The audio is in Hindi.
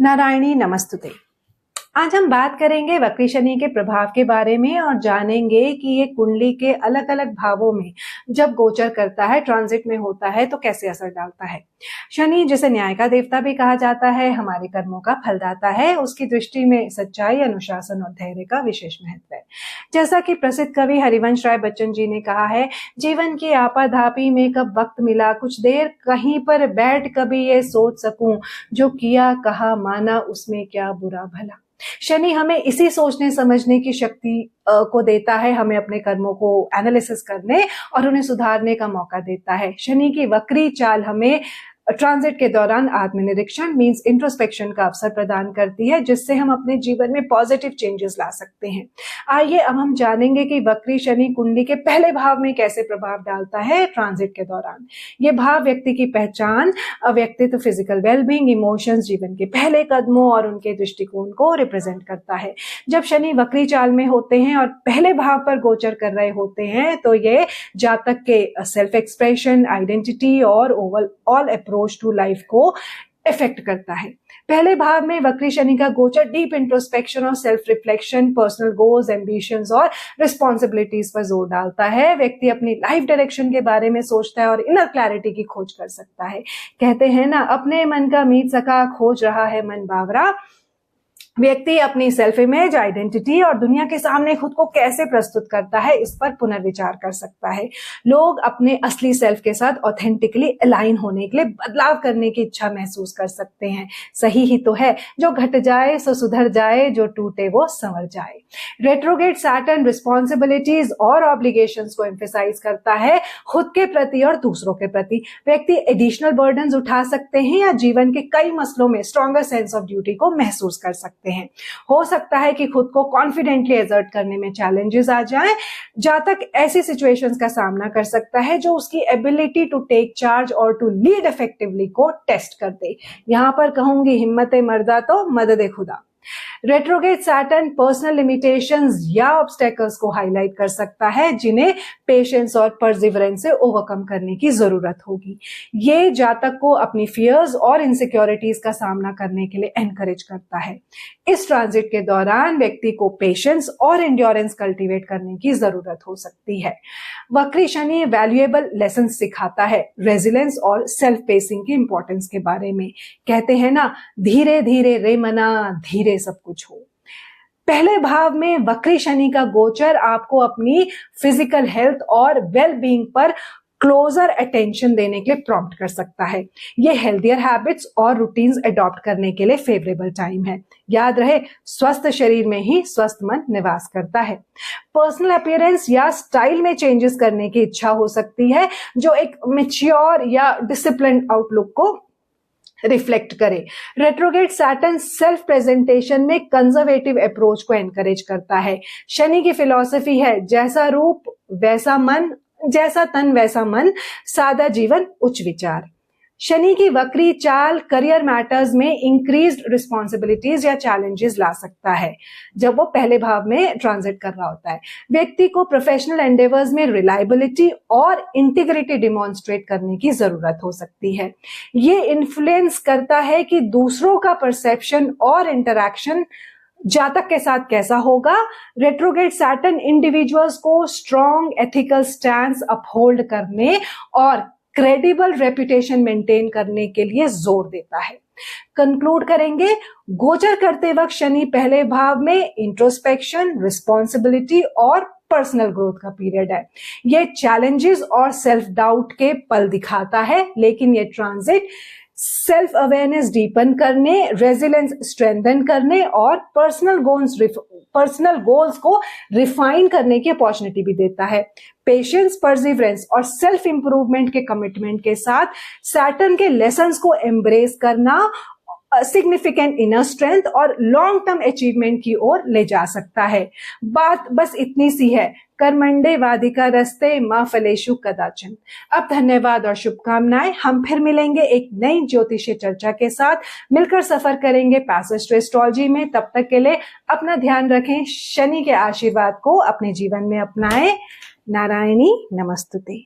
नारायणी नमस्तुते। आज हम बात करेंगे वक्री शनि के प्रभाव के बारे में और जानेंगे कि ये कुंडली के अलग अलग भावों में जब गोचर करता है, ट्रांजिट में होता है तो कैसे असर डालता है। शनि जिसे न्याय का देवता भी कहा जाता है, हमारे कर्मों का फलदाता है। उसकी दृष्टि में सच्चाई, अनुशासन और धैर्य का विशेष महत्व है। जैसा कि प्रसिद्ध कवि हरिवंश राय बच्चन जी ने कहा है, जीवन की आपाधापी में कब वक्त मिला, कुछ देर कहीं पर बैठ कभी ये सोच सकूं, जो किया कहा माना उसमें क्या बुरा भला। शनि हमें इसी सोचने समझने की शक्ति को देता है, हमें अपने कर्मों को एनालिसिस करने और उन्हें सुधारने का मौका देता है। शनि की वक्री चाल हमें ट्रांजिट के दौरान आत्मनिरीक्षण मींस इंट्रोस्पेक्शन का अवसर प्रदान करती है, जिससे हम अपने जीवन में पॉजिटिव चेंजेस ला सकते हैं। आइए अब हम जानेंगे कि वक्री शनि कुंडली के पहले भाव में कैसे प्रभाव डालता है ट्रांजिट के दौरान। ये भाव व्यक्ति की पहचान, व्यक्तित्व, फिजिकल वेलबींग, इमोशंस, जीवन के पहले कदमों और उनके दृष्टिकोण को रिप्रेजेंट करता है। जब शनि वक्री चाल में होते हैं और पहले भाव पर गोचर कर रहे होते हैं तो ये जातक के सेल्फ एक्सप्रेशन, आइडेंटिटी और ओवरऑल अप्रोच टू लाइफ को इफेक्ट करता है। पहले भाव में वक्री शनि का गोचर डीप इंट्रोस्पेक्शन और self reflection, personal goals, ambitions और रिस्पॉन्सिबिलिटीज पर जोर डालता है। व्यक्ति अपनी लाइफ डायरेक्शन के बारे में सोचता है और इनर क्लैरिटी की खोज कर सकता है। कहते हैं ना, अपने मन का मीत सका, खोज रहा है मन बावरा। व्यक्ति अपनी सेल्फ इमेज, आइडेंटिटी और दुनिया के सामने खुद को कैसे प्रस्तुत करता है, इस पर पुनर्विचार कर सकता है। लोग अपने असली सेल्फ के साथ ऑथेंटिकली अलाइन होने के लिए बदलाव करने की इच्छा महसूस कर सकते हैं। सही ही तो है, जो घट जाए सो सुधर जाए, जो टूटे वो संवर जाए। रेट्रोग्रेड सैटर्न रिस्पॉन्सिबिलिटीज और ऑब्लिगेशंस को एम्फेसाइज करता है, खुद के प्रति और दूसरों के प्रति। व्यक्ति एडिशनल बर्डन्स उठा सकते हैं या जीवन के कई मसलों में स्ट्रॉन्गर सेंस ऑफ ड्यूटी को महसूस कर सकते हैं। हो सकता है कि खुद को कॉन्फिडेंटली एसर्ट करने में चैलेंजेस आ जाएं। जातक ऐसी सिचुएशंस का सामना कर सकता है जो उसकी एबिलिटी टू टेक चार्ज और टू लीड इफेक्टिवली को टेस्ट कर दे। यहां पर कहूंगी, हिम्मते मर्दा तो मदद खुदा। रेट्रोग्रेड सैटर्न पर्सनल लिमिटेशंस या ऑब्स्टेकल्स को हाईलाइट कर सकता है, जिन्हें पेशेंस और परसिवरेंस से ओवरकम करने की जरूरत होगी। ये जातक को अपनी फियर्स और इनसिक्योरिटीज का सामना करने के लिए एनकरेज करता है। इस ट्रांजिट के दौरान व्यक्ति को पेशेंस और एंड्योरेंस कल्टीवेट करने की जरूरत हो सकती है। वक्री शनि वैल्यूएबल लेसन सिखाता है, रेजिलेंस और सेल्फ पेसिंग की इंपॉर्टेंस के बारे में। कहते हैं ना, धीरे धीरे रे मना, धीरे सब कुछ हो। पहले भाव में वक्री शनि का गोचर आपको अपनी फिजिकल हेल्थ और वेलबींग पर क्लोजर अटेंशन देने के लिए प्रॉम्प्ट कर सकता है। ये हेल्थियर हैबिट्स और रूटीन्स अडॉप्ट करने के लिए फेवरेबल टाइम है। याद रहे, स्वस्थ शरीर में ही स्वस्थ मन निवास करता है। पर्सनल अपीयरेंस या स्टाइल में चेंजेस करने की इच्छा हो सकती है, जो एक मैच्योर या डिसिप्लिन्ड आउटलुक को रिफ्लेक्ट करे। रेट्रोग्रेड सैटर्न सेल्फ प्रेजेंटेशन में कंजर्वेटिव अप्रोच को एनकरेज करता है। शनि की फिलॉसफी है, जैसा रूप वैसा मन, जैसा तन वैसा मन, सादा जीवन उच्च विचार। शनि की वक्री चाल करियर मैटर्स में इंक्रीज्ड रिस्पॉन्सिबिलिटीज या चैलेंजेस ला सकता है जब वो पहले भाव में ट्रांजिट कर रहा होता है। व्यक्ति को प्रोफेशनल एंडेवर्स में रिलायबिलिटी और इंटीग्रिटी डिमॉन्स्ट्रेट करने की जरूरत हो सकती है। ये इन्फ्लुएंस करता है कि दूसरों का परसेप्शन और इंटरैक्शन जातक के साथ कैसा होगा। रेट्रोग्रेड सैटर्न इंडिविजुअल्स को स्ट्रॉन्ग एथिकल स्टैंड अपहोल्ड करने और क्रेडिबल रेपुटेशन मेंटेन करने के लिए जोर देता है। कंक्लूड करेंगे, गोचर करते वक्त शनि पहले भाव में इंट्रोस्पेक्शन, रिस्पॉन्सिबिलिटी और पर्सनल ग्रोथ का पीरियड है। ये चैलेंजेस और सेल्फ डाउट के पल दिखाता है, लेकिन ये ट्रांजिट सेल्फ अवेयरनेस डीपन करने, रेजिलेंस स्ट्रेंथन करने और पर्सनल गोल्स को रिफाइन करने की अपॉर्चुनिटी भी देता है। पेशेंस, परसिवरेंस और सेल्फ इंप्रूवमेंट के कमिटमेंट के साथ सैटर्न के लेसन्स को एम्ब्रेस करना सिग्निफिकेंट इनर स्ट्रेंथ और लॉन्ग टर्म अचीवमेंट की ओर ले जा सकता है। बात बस इतनी सी है, कर्मंडे वाधिका रस्ते मां फलेषु कदाचन। अब धन्यवाद और शुभकामनाएं। हम फिर मिलेंगे एक नई ज्योतिषीय चर्चा के साथ, मिलकर सफर करेंगे पैसेज टू एस्ट्रोलॉजी में। तब तक के लिए अपना ध्यान रखें, शनि के आशीर्वाद को अपने जीवन में अपनाएं। नारायणी नमस्तुते।